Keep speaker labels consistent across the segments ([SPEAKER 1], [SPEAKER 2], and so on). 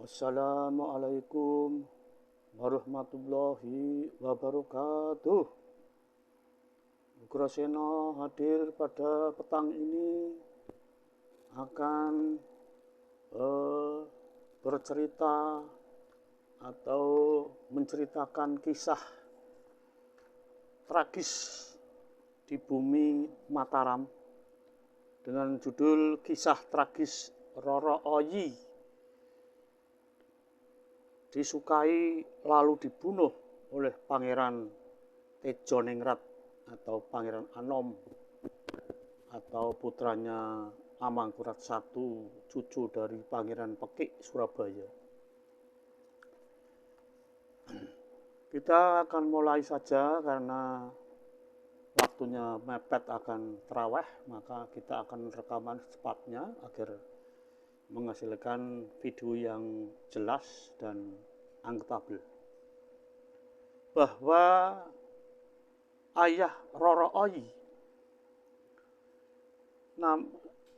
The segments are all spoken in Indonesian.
[SPEAKER 1] Assalamualaikum warahmatullahi wabarakatuh. Ugrasena hadir pada petang ini akan bercerita atau menceritakan kisah tragis di bumi Mataram dengan judul Kisah Tragis Roro Oyi. Disukai lalu dibunuh oleh Pangeran Tejoningrat atau Pangeran Anom atau putranya Amangkurat I, cucu dari Pangeran Pekik Surabaya. Kita akan mulai saja karena waktunya mepet akan terawih, maka kita akan rekaman secepatnya agar menghasilkan video yang jelas dan akuntabel. Bahwa ayah Roro Oyi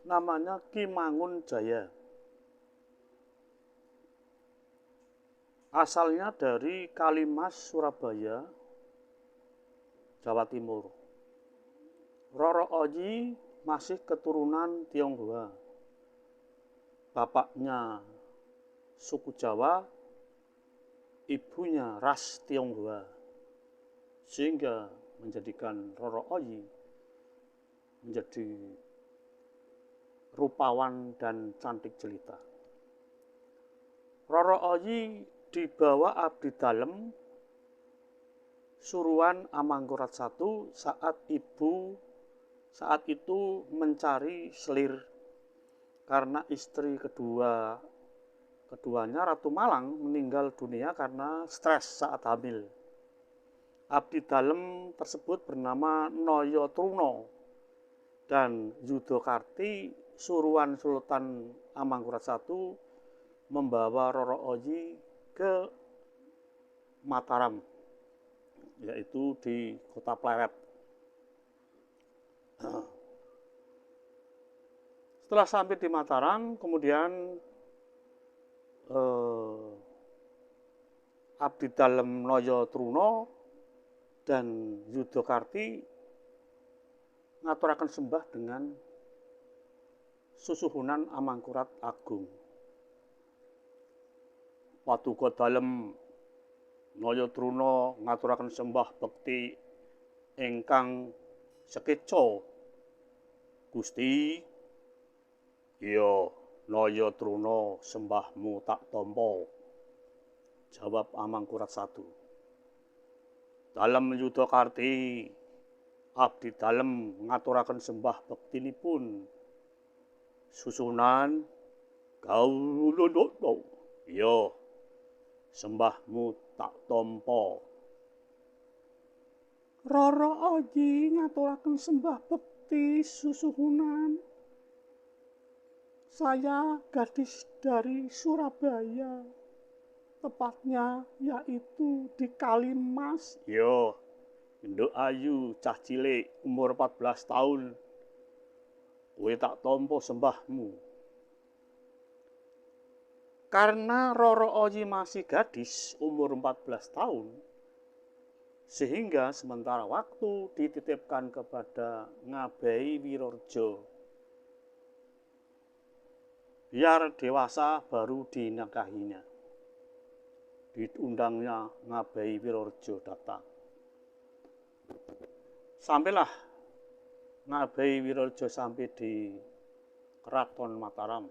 [SPEAKER 1] namanya Ki Mangun Jaya. Asalnya dari Kalimas, Surabaya, Jawa Timur. Roro Oyi masih keturunan Tionghoa. Bapaknya suku Jawa, ibunya ras Tionghoa, sehingga menjadikan Roro Oyi menjadi rupawan dan cantik jelita. Roro Oyi dibawa abdi dalem suruhan Amangkurat I saat itu mencari selir karena istri keduanya Ratu Malang meninggal dunia karena stres saat hamil. Abdi dalem tersebut bernama Noyo Truno dan Yudokarti, suruhan Sultan Amangkurat I, membawa Roro Oyi ke Mataram, yaitu di Kota Pleret. Setelah sampai di Mataram, kemudian abdi dalem Noyo Truno dan Yudokarti ngaturaken sembah dengan susuhunan Amangkurat Agung. Paduka dalem Noyo Truno ngaturaken sembah bekti ingkang sekeca. Gusti, iya, Noyo Truno sembahmu tak tampa, jawab Amangkurat I. Dalem Yudokarti, abdi dalem ngaturaken sembah bektinipun susunan Gaulono, iya, sembahmu tak tampa. Roro Oyi ngaturaken sembah bekti susuhunan. Saya gadis dari Surabaya, tepatnya yaitu di Kalimas. Yo, nduk ayu cah cilik umur 14 tahun. Kowe tak tampa sembahmu. Karena Roro Oyi masih gadis umur 14 tahun, sehingga sementara waktu dititipkan kepada Ngabeyi Wirorjo. Biar dewasa baru dinikahinya. Diundangnya Ngabeyi Wirorjo datang. Sampailah Ngabeyi Wirorjo sampai di Keraton Mataram.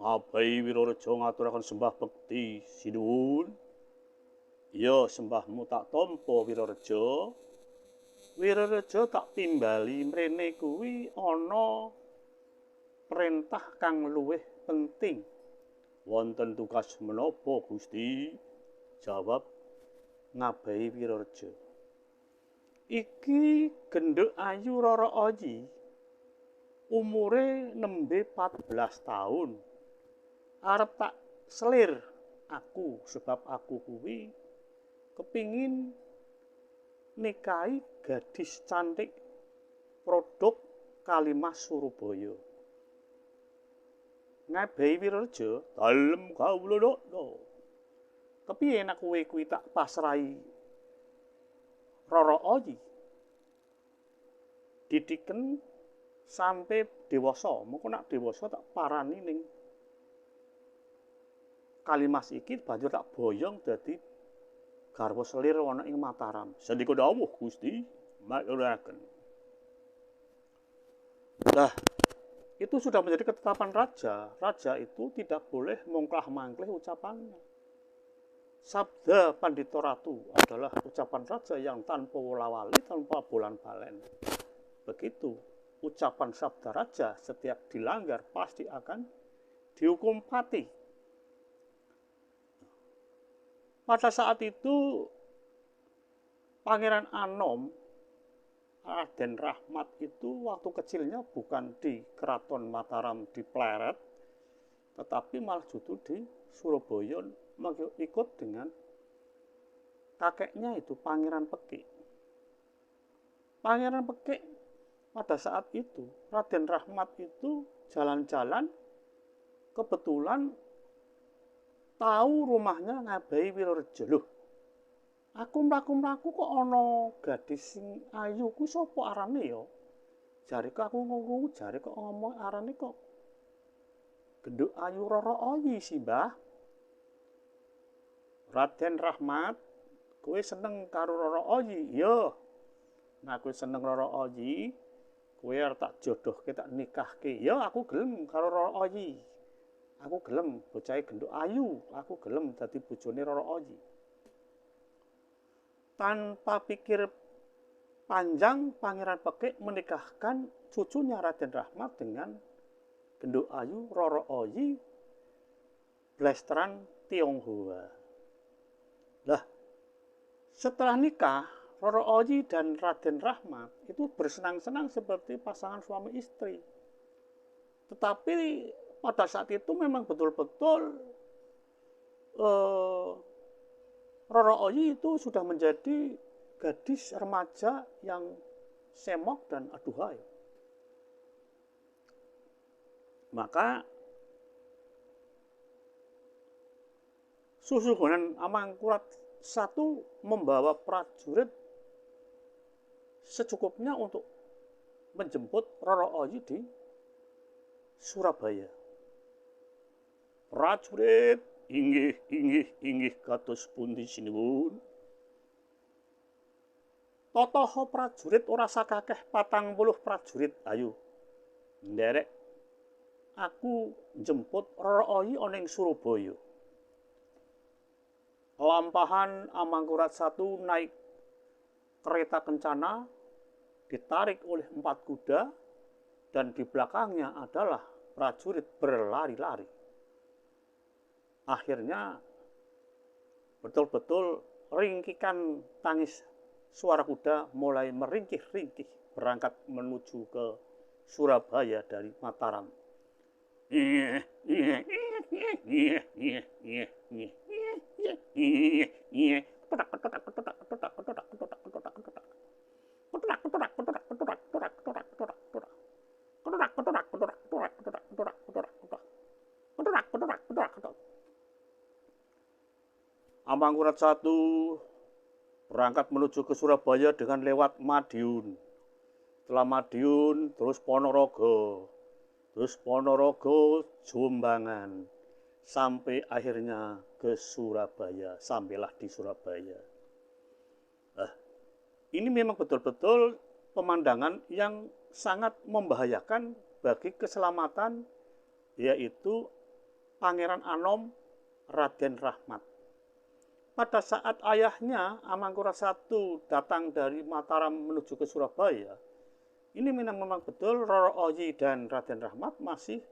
[SPEAKER 1] Ngabeyi Wirorjo ngaturaken sembah bekti sinuwun. Iya, sembahmu tak tampa Wirorjo. Wirorjo tak timbali mrene kuwi ana perintah kang luwih penting. Wonten tugas menapa, Gusti? Jawab Ngabeyi Wirorjo. Iki genduk ayu Roro Oyi, umure nembe 14 tahun. Arep tak selir aku, sebab aku kuwi kepingin nikahi gadis cantik produk Kalimas Surabaya. ngabehi Wirorejo dalem kawula dokno. Kepiye nek kowe kuwi tak pasrahi Rara Oyi. Didiken sampai dewasa, mengko nek dewasa tak parani ning Kalimas iki banjur tak boyong dadi garwa selir ana ing Mataram. Sendika dawuh Gusti, maturake. Nah, itu sudah menjadi ketetapan raja. Raja itu tidak boleh mongklah-mangklih ucapannya. Sabda Pandita Ratu adalah ucapan raja yang tanpa wola-wali, tanpa bolan-balen. Begitu ucapan sabda raja setiap dilanggar pasti akan dihukum mati. Pada saat itu Pangeran Anom, Raden Rahmat itu waktu kecilnya bukan di Keraton Mataram di Pleret, tetapi malah justru di Surabaya ikut dengan kakeknya itu Pangeran Pekik. Pangeran Pekik pada saat itu Raden Rahmat itu jalan-jalan kebetulan tahu rumahnya ngabehi Wirorejo. Loh, aku mlaku-mlaku kok ana gadis sing ayu kuwi sapa arane ya? Jareke aku ngomong, jareke ngomong arane kok Genduk Ayu Rara Oyi sih, Mbah. Raden Rahmat, kowe seneng karo Rara Oyi? Iya. Nah, kowe seneng Rara Oyi, kowe arep tak jodohke, tak nikahke. Ya, aku gelem karo Rara Oyi. Aku gelem bocahe Genduk Ayu, aku gelem dadi bojone Rara Oyi. Tanpa pikir panjang, Pangeran Pekik menikahkan cucunya Raden Rahmat dengan Genduk Ayu Rara Oyi Blesteran Tionghoa. Lah, setelah nikah, Rara Oyi dan Raden Rahmat itu bersenang-senang seperti pasangan suami istri. Tetapi pada saat itu memang betul-betul Rara Oyi itu sudah menjadi gadis remaja yang semok dan aduhai. Maka Susuhunan Amangkurat I membawa prajurit secukupnya untuk menjemput Rara Oyi di Surabaya. Prajurit, inggih kados pundi sinuwun. Totoho prajurit ora sakakeh 40 prajurit, ayo. Nderek aku jemput Rara Oyi ana ing Surabaya. Lampahan Amangkurat I naik kereta kencana, ditarik oleh 4 kuda, dan di belakangnya adalah prajurit berlari-lari. Akhirnya betul-betul ringkikan tangis suara kuda mulai meringkih-ringkih berangkat menuju ke Surabaya dari Mataram. Amangkurat I berangkat menuju ke Surabaya dengan lewat Madiun. Setelah Madiun, terus Ponorogo, Jombang, sampai akhirnya ke Surabaya. Sampailah di Surabaya. Ini memang betul-betul pemandangan yang sangat membahayakan bagi keselamatan, yaitu Pangeran Anom Raden Rahmat. Pada saat ayahnya Amangkurat I datang dari Mataram menuju ke Surabaya, ini memang betul Rara Oyi dan Raden Rahmat masih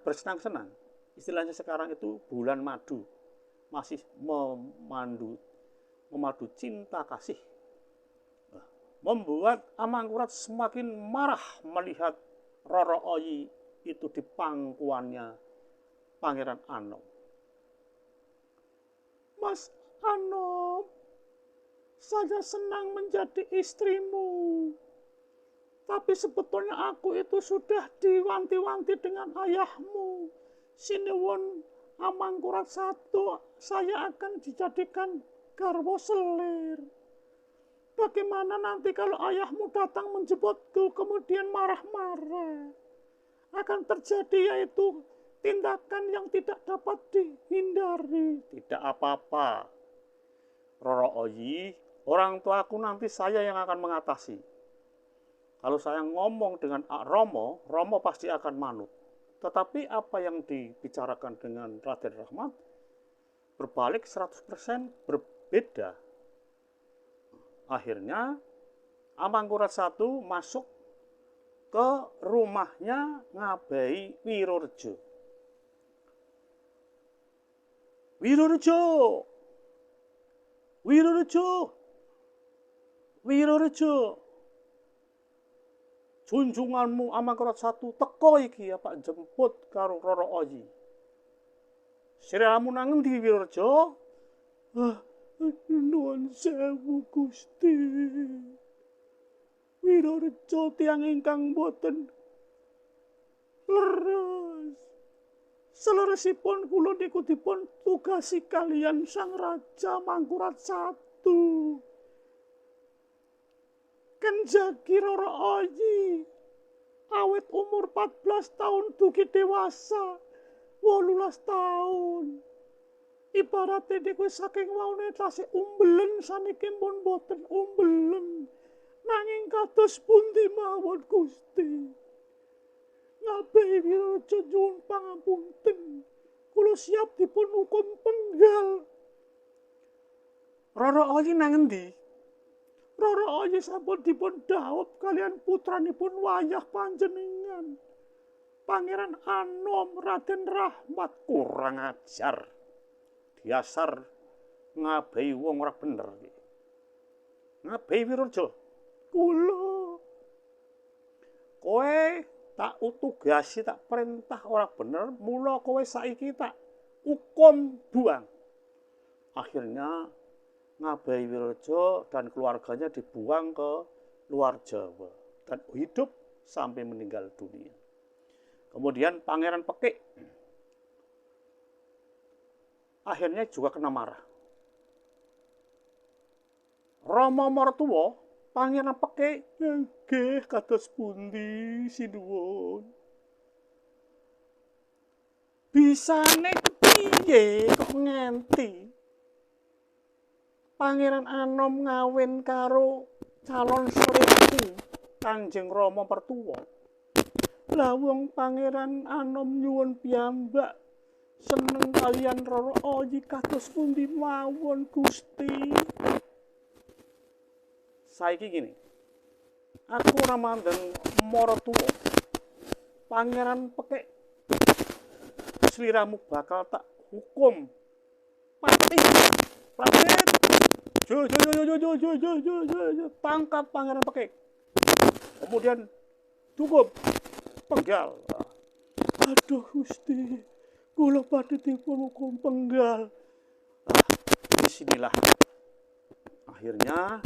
[SPEAKER 1] bersenang-senang. Istilahnya sekarang itu bulan madu, masih memadu cinta kasih. Membuat Amangkurat semakin marah melihat Rara Oyi itu di pangkuannya Pangeran Anom. Mas Anom, saya senang menjadi istrimu. Tapi sebetulnya aku itu sudah diwanti-wanti dengan ayahmu. Sinuwun Amangkurat I, saya akan dijadikan garwa selir. Bagaimana nanti kalau ayahmu datang menjemputku kemudian marah-marah? Akan terjadi yaitu tindakan yang tidak dapat dihindari. Tidak apa-apa, Roro Oyi, orang tuaku nanti saya yang akan mengatasi. Kalau saya ngomong dengan Romo, Romo pasti akan manut. Tetapi apa yang dibicarakan dengan Raden Rahmat berbalik 100% berbeda. Akhirnya Amangkurat I masuk ke rumahnya Ngabai Wirorejo. Wirorejo, Wirorejo, Wirorejo. Junjunganmu Amangkurat I teko iki ya Pak jemput karo Roro Oyi. Siramu nang endi Wirorejo? Nuwun sewu Gusti. Wirorejo tiyang ingkang boten leres. Seleresipun kula niku dipun tugasi kalian Sang Raja Mangkurat I. Kenjagi Roro Oyi awit umur 14 tahun dugi dewasa 18 tahun. Ibaratnya niku saking waune tasih umbelen saniki pun boten umbelen. Nanging kados pundi mawon Gusti. Ngabai Wirorejo nyuwun pangapunten. Kula siap dipun hukum penggal. Roro Oyi nang endi? Roro Oyi sampun dipun dhawuh kalian putranipun wayah panjenengan. Pangeran Anom Raden Rahmat. Kurang ajar. Dasar Ngabai wong ora bener iki. Ngabai Wirorejo. Kula kowe tak utugasi tak perintah ora bener, mula kowe saiki tak hukum buang. Akhirnya Ngabai Wirorejo dan keluarganya dibuang ke luar Jawa dan hidup sampai meninggal dunia. Kemudian Pangeran Pekik akhirnya juga kena marah. Rama martuwa Pangeran Pekik nggih kados pundi sinuwun. Bisane piye kok ngenti? Pangeran Anom ngawin karo calon selingkuh Kanjeng Rama mertua. Lah wong Pangeran Anom nyuwun piyambak seneng kalian Roro Oyi kados pundi mawon Gusti. Saiki gini, aku ora mandeng maratuwa. Pangeran Pekik, sliramu bakal tak hukum pati. Prajurit, jo, tangkap Pangeran Pekik. Kemudian cukup penggal. Aduh Gusti, kula badhe dipun hukum penggal. Disinilah akhirnya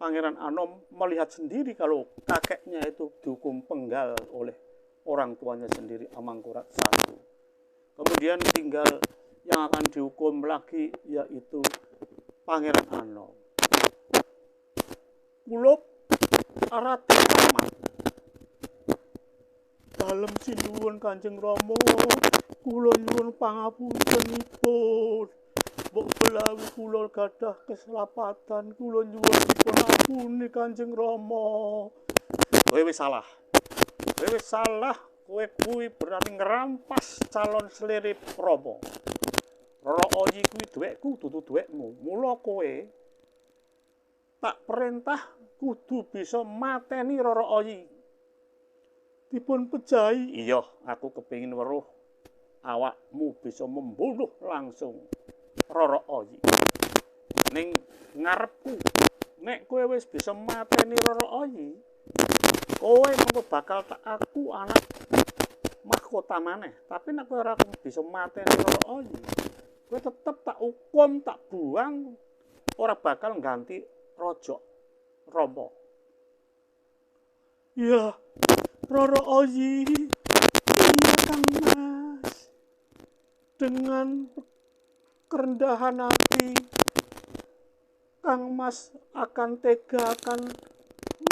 [SPEAKER 1] Pangeran Anom melihat sendiri kalau kakeknya itu dihukum penggal oleh orang tuanya sendiri Amangkurat I. Kemudian tinggal yang akan dihukum lagi yaitu Pangeran Anom. Kula Raden Rahmat dalem sinuwun Kanjeng Rama, kula nyuwun pangapuntenipun. Mbok belawi kula gadah keselapatan, kula nyuwun dipun ampuni Kanjeng Rama. Kowe wis salah. Kowe wis salah, kowe kuwi berarti ngerampas calon selirip Rama. Roro Oyi kuwi duwekku dudu duwekmu. Mula kowe tak perintah kudu bisa mateni Roro Oyi. Dipun pejahi. Iya, aku kepengin weruh awakmu bisa membunuh langsung Roro Oyi. Ning ngarepku, nek kowe wis bisa mateni Roro Oyi, kowe mengko bakal tak aku anak mahkota maneh. Tapi nek kowe ora bisa mateni Roro Oyi, kowe tetep tak hukum, tak buang, ora bakal ngganti Raja Rama. Ya, Roro Oyi, iya Kang Mas. Dengan kerendahan hati, Kang Mas akan tega akan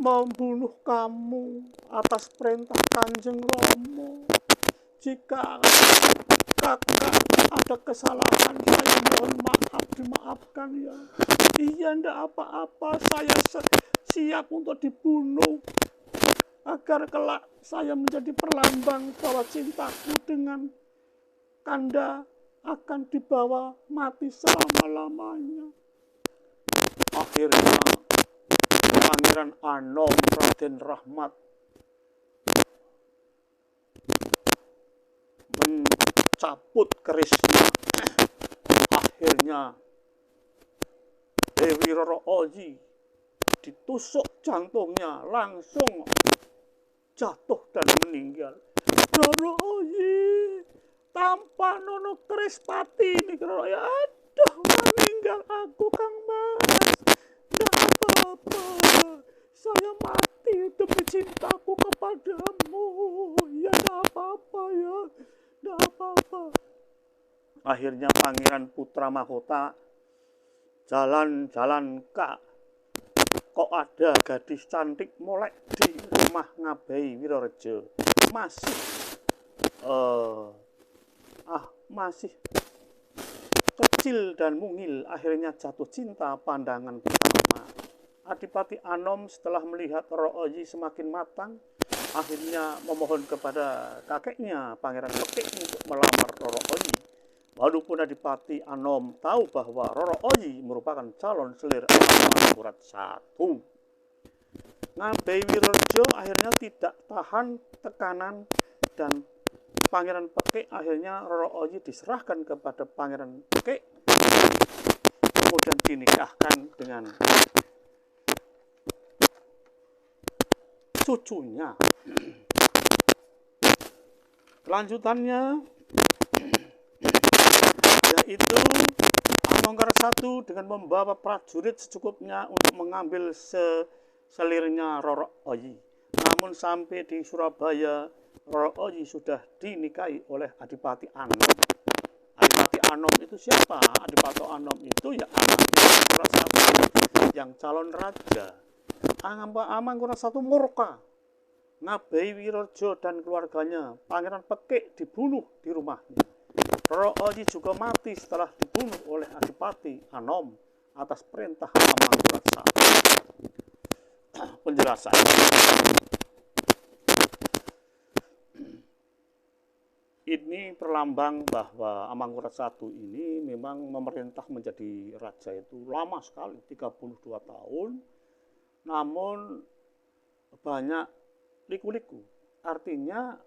[SPEAKER 1] membunuh kamu atas perintah Kanjeng Romo. Jika kakak ada kesalahan, saya mohon maaf, dimaafkan ya. Iya, ndak apa-apa, saya siap untuk dibunuh agar kelak saya menjadi perlambang bahwa cintaku dengan Kanda akan dibawa mati selama-lamanya. Akhirnya Pangeran Anom Raden Rahmat mencabut kerisnya. Akhirnya Dewi Roro Oyi ditusuk jantungnya, langsung jatuh dan meninggal. Roro Oyi tanpa nono keris pati ini Roro ya, aduh meninggal aku Kang Mas. Tidak apa-apa, saya mati demi cintaku kepadamu. Ya tidak apa-apa ya, tidak apa-apa. Akhirnya Pangeran Putra Mahkota jalan-jalan kak, kok ada gadis cantik molek di rumah Ngabai Wirorejo. Masih kecil dan mungil, akhirnya jatuh cinta pandangan pertama. Adipati Anom setelah melihat Roro Oyi semakin matang, akhirnya memohon kepada kakeknya Pangeran Pekik untuk melamar Roro Oyi. Walaupun Adipati Anom tahu bahwa Roro Oyi merupakan calon selir Amangkurat I. Ngabai Wirorejo akhirnya tidak tahan tekanan dan Pangeran Pekik, akhirnya Roro Oyi diserahkan kepada Pangeran Pekik, kemudian dinikahkan dengan cucunya. Kelanjutannya yaitu Amangkurat I dengan membawa prajurit secukupnya untuk mengambil selirnya Roro Oyi. Namun sampai di Surabaya, Roro Oyi sudah dinikahi oleh Adipati Anom. Adipati Anom itu siapa? Adipati Anom itu ya Amangkurat I yang calon raja. Amangkurat I murka. Ngabai Wirorejo dan keluarganya, Pangeran Pekik dibunuh di rumahnya. Roro Oyi juga mati setelah dibunuh oleh Adipati Anom atas perintah Amangkurat I. Penjelasan. Ini perlambang bahwa Amangkurat I ini memang memerintah menjadi raja itu lama sekali, 32 tahun. Namun banyak liku-liku. Artinya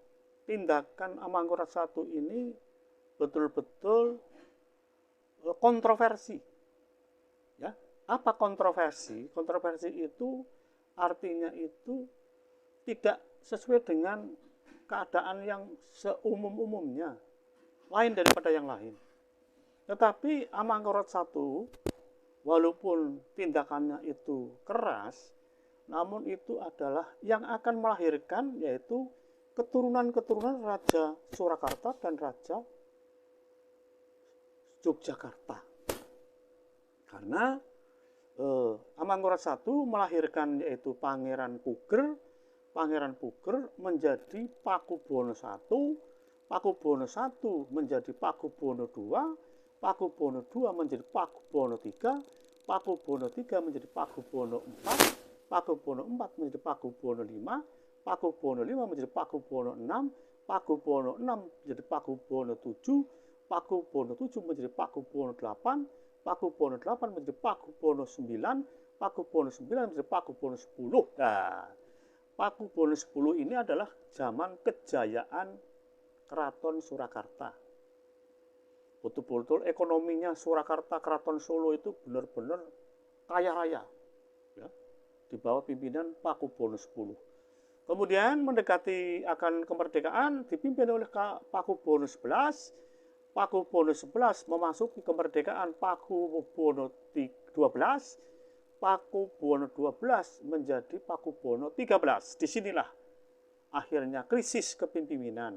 [SPEAKER 1] tindakan Amangkurat I ini betul-betul kontroversi. Ya, apa kontroversi? Kontroversi itu artinya itu tidak sesuai dengan keadaan yang seumum-umumnya, lain daripada yang lain. Tetapi Amangkurat I, walaupun tindakannya itu keras, namun itu adalah yang akan melahirkan yaitu keturunan-keturunan Raja Surakarta dan Raja Yogyakarta. Karena Amangkurat I melahirkan yaitu Pangeran Puger. Pangeran Puger menjadi Pakubono I, Pakubono I menjadi Pakubono II, Pakubono II menjadi Pakubono III, Pakubono III menjadi Pakubono IV, Pakubono IV menjadi Pakubono V, Pakubono V menjadi Pakubono VI, Pakubono VI menjadi Pakubono VII, Pakubono VII menjadi Pakubono VIII, Pakubono VIII menjadi Pakubono IX, Pakubono IX menjadi Pakubono X. Nah, Pakubono X ini adalah zaman kejayaan Keraton Surakarta. Betul-betul ekonominya Surakarta, Keraton Solo itu benar-benar kaya raya. Ya, di bawah pimpinan Pakubono X. Kemudian mendekati akan kemerdekaan dipimpin oleh Pakubono XI. Pakubono XI memasuki kemerdekaan Pakubono XII. Pakubuwono XII menjadi Pakubuwono XIII. Disinilah akhirnya krisis kepemimpinan.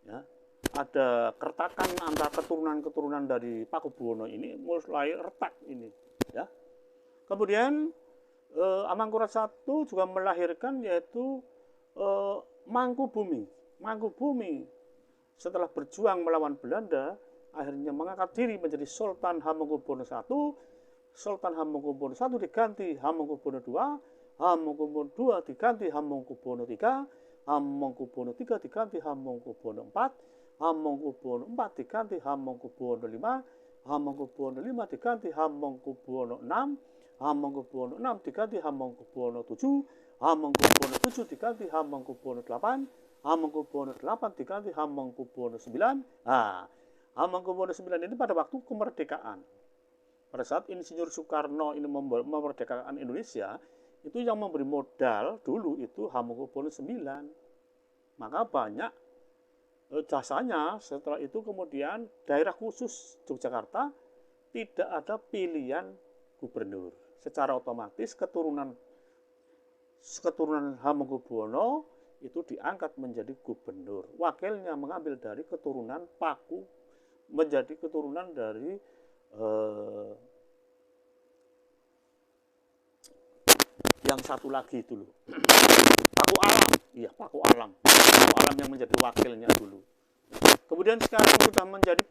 [SPEAKER 1] Ya, ada keretakan antara keturunan-keturunan dari Pakubuwono ini mulai retak ini. Ya. Kemudian Amangkurat I juga melahirkan yaitu Mangkubumi. Mangkubumi setelah berjuang melawan Belanda akhirnya mengangkat diri menjadi Sultan Hamengkubuwono I. Sultan Hamengkubuwono I diganti Hamengkubuwono II, Hamengkubuwono II diganti Hamengkubuwono III, Hamengkubuwono III diganti Hamengkubuwono IV, Hamengkubuwono IV diganti Hamengkubuwono V, Hamengkubuwono V diganti Hamengkubuwono VI, Hamengkubuwono VI diganti Hamengkubuwono VII, Hamengkubuwono VII diganti Hamengkubuwono VIII, Hamengkubuwono VIII diganti Hamengkubuwono IX. Nah, Hamengkubuwono IX ini pada waktu kemerdekaan. Pada saat Insinyur Soekarno ini memerdekakan Indonesia, itu yang memberi modal dulu itu Hamengkubuwono IX. Maka banyak jasanya. Setelah itu kemudian daerah khusus Yogyakarta tidak ada pilihan gubernur. Secara otomatis keturunan Hamengkubuwono itu diangkat menjadi gubernur. Wakilnya mengambil dari keturunan Paku, menjadi keturunan dari yang satu lagi itu loh. Paku Alam. Iya, Paku Alam. Paku Alam yang menjadi wakilnya dulu. Kemudian sekarang sudah menjadi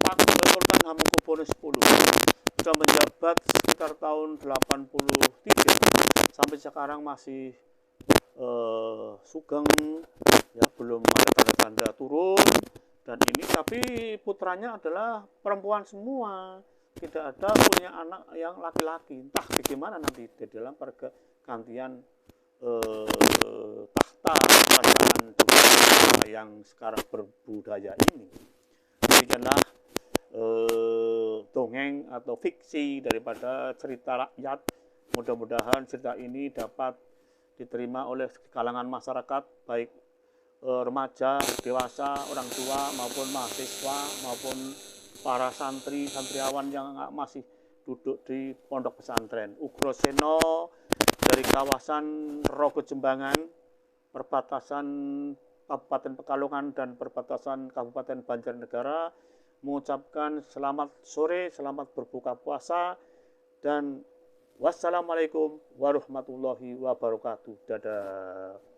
[SPEAKER 1] Sultan Hamengkubuwono X. Sudah menjabat sekitar tahun 83 sampai sekarang masih sugeng, ya, belum ada tanda-tanda turun. Dan ini tapi putranya adalah perempuan semua, tidak ada punya anak yang laki-laki. Entah bagaimana nanti di dalam pergantian tahta kerajaan Jogja yang sekarang berbudaya ini. Demikianlah dongeng atau fiksi daripada cerita rakyat. Mudah-mudahan cerita ini dapat diterima oleh kalangan masyarakat, baik remaja, dewasa, orang tua maupun mahasiswa maupun para santri, santriawan yang masih duduk di pondok pesantren. Ugroseno dari kawasan Rogo Jembangan, perbatasan Kabupaten Pekalongan dan perbatasan Kabupaten Banjarnegara, mengucapkan selamat sore, selamat berbuka puasa, dan wassalamualaikum warahmatullahi wabarakatuh. Dadah.